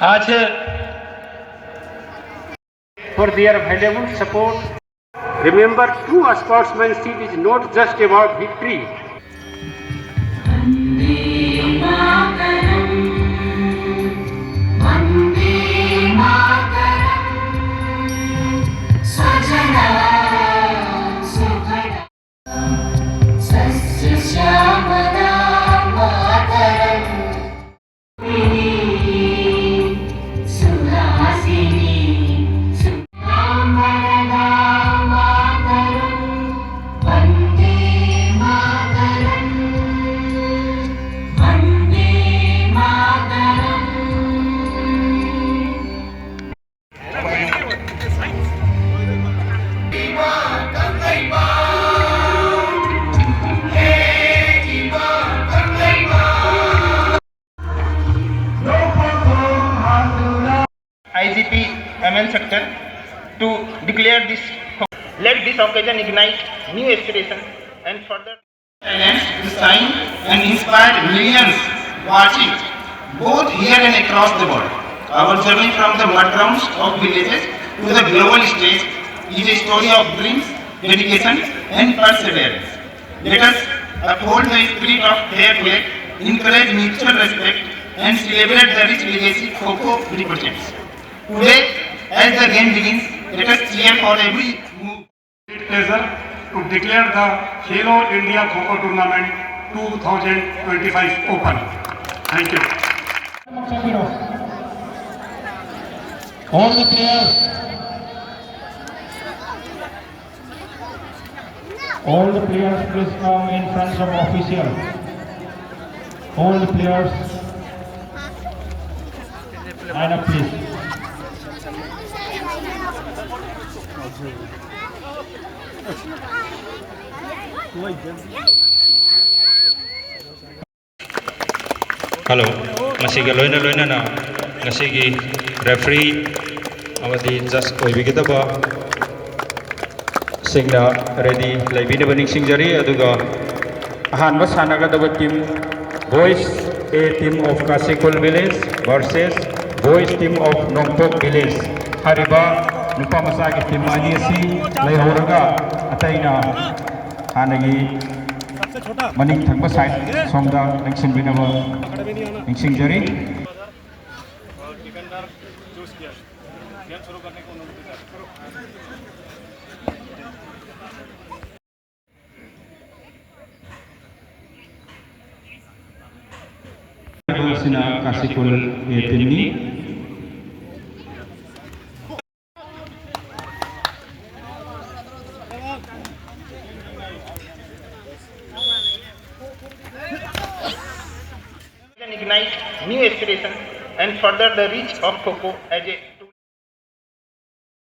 आज for their valuable support. Remember, true sportsmanship is not just about victory. IGP MN sector to declare this. Let this occasion ignite new aspiration and further talents to shine and inspire millions watching both here and across the world. Our journey from the mud grounds of villages to the global stage is a story of dreams, dedication and perseverance. Let us uphold the spirit of fair play, encourage mutual respect and celebrate the rich legacy Kho-Kho represents. Today, as the game begins, let us cheer for every move. Great pleasure to declare the Khelo India Kho-Kho Tournament 2025 open. Thank you. All the players, please come in front of official. All the players, line up please. Hello, ngasiga loina na ngasigi referee amadi just oibigidaba singna ready laibina ning singjari aduga ahanba sanagadaba team boys A team of Kasikul village versus boys team of Nongpok village. Hariba nupa masagi team ani si laihoraga ataina hanagi maning thangba side somda nixing binaba nixing jari sina Kasikul team ni Ignite new aspiration and further the reach of Kho-Kho as a